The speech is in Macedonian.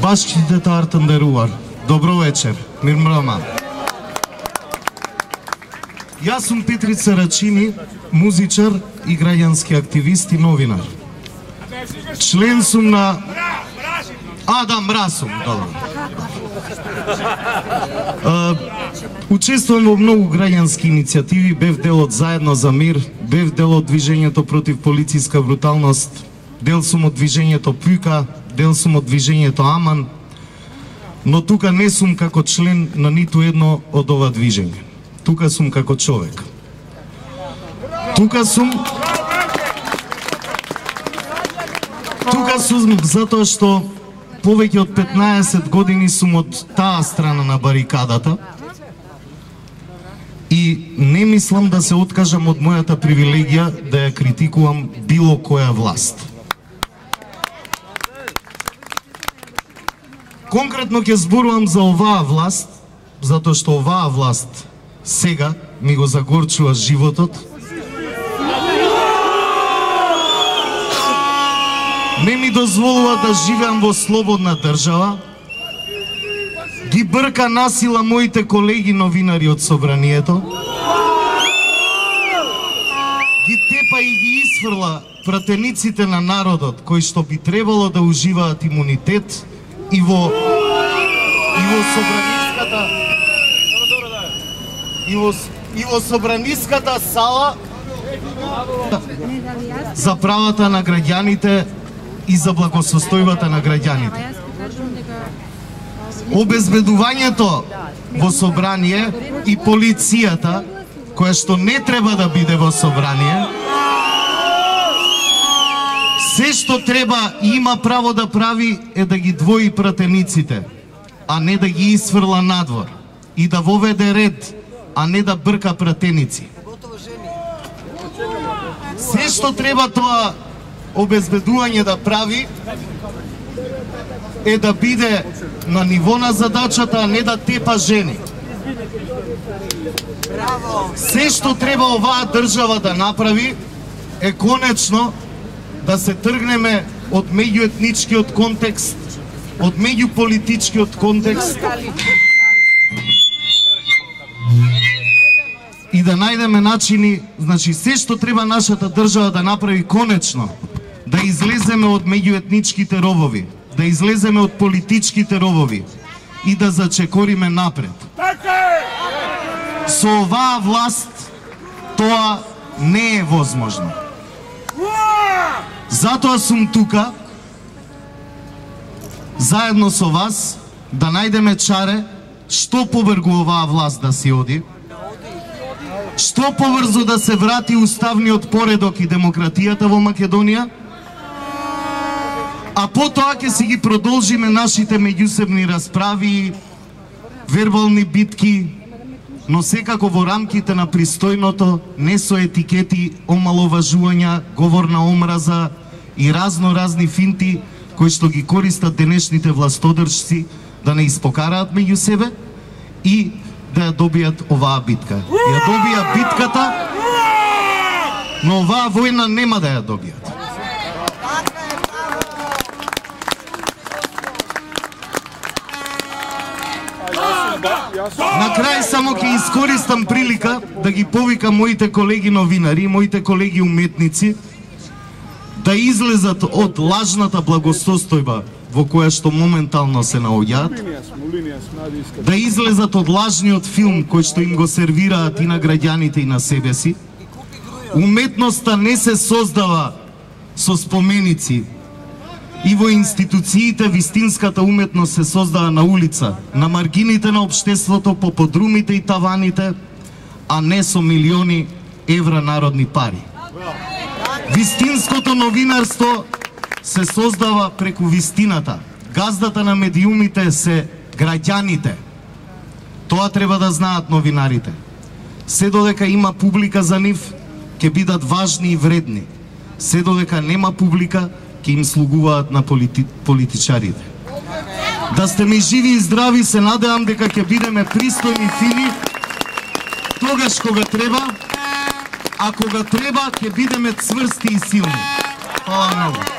Башките артендеруар. Добро вечер, мирмрама. Јас сум Петрица Рачини, музичар и граѓански активист и новинар. Член сум на... Мрасум, добро. Учествувам во многу граѓански иницијативи, бев дел од Заедно за мир, бев дел од движењето против полициска бруталност, дел сум од движењето Пука, дел сум од движењето Аман, но тука не сум како член на ниту едно од ова движење. Тука сум како човек. Тука сум затоа што повеќе од 15 години сум од таа страна на барикадата и не мислам да се откажам од мојата привилегија да ја критикувам било која власт. Конкретно ќе зборувам за оваа власт, затоа што оваа власт сега ми го загорчува животот. Не ми дозволува да живеам во слободна држава. Ги брка насила моите колеги новинари од собранието. Ги тепа и ги исфрла пратениците на народот, кои што би требало да уживаат имунитет и во собраниската сала за правата на граѓаните и за благосостојбата на граѓаните. Обезбедувањето во собрание и полицијата, која што не треба да биде во собрание, се што треба и има право да прави е да ги двои пратениците, а не да ги исфрла надвор, и да воведе ред, а не да брка пратеници. Се што треба тоа обезбедување да прави е да биде на ниво на задачата, а не да тепа жени. Се што треба оваа држава да направи е конечно да се тргнеме од меѓуетничкиот контекст, од меѓуполитичкиот контекст и да најдеме начини, значи се што треба нашата држава да направи конечно, да излеземе од меѓуетничките робови, да излеземе од политичките робови и да зачекориме напред. Со оваа власт тоа не е возможно. Затоа сум тука, заедно со вас, да најдеме чаре што побрзо оваа власт да си оди, што побрзо да се врати уставниот поредок и демократијата во Македонија, а потоа ќе си ги продолжиме нашите меѓусебни расправи, вербални битки, но секако во рамките на пристојното, не со етикети, омаловажувања, говор на омраза и разни финти кои што ги користат денешните властодржци да не испокараат меѓу себе и да ја добијат оваа битка. Ја добија битката, но оваа војна нема да ја добијат. На крај само ќе искористам прилика да ги повикам моите колеги новинари, моите колеги уметници да излезат од лажната благосостојба во која што моментално се наоѓаат, да излезат од лажниот филм кој што им го сервираат и на граѓаните и на себе си. Уметноста не се создава со споменици и во институциите, вистинската уметност се создава на улица, на маргините на општеството, по подрумите и таваните, а не со милиони евра народни пари. Вистинското новинарство се создава преку вистината. Газдата на медиумите се граѓаните. Тоа треба да знаат новинарите. Се додека има публика за нив, ќе бидат важни и вредни. Се додека нема публика, ќе им слугуваат на политичарите. Да сте ми живи и здрави, се надевам дека ќе бидеме пристојни, фини, тогаш кога треба, а кога треба ќе бидеме цврсти и силни. Фала многу.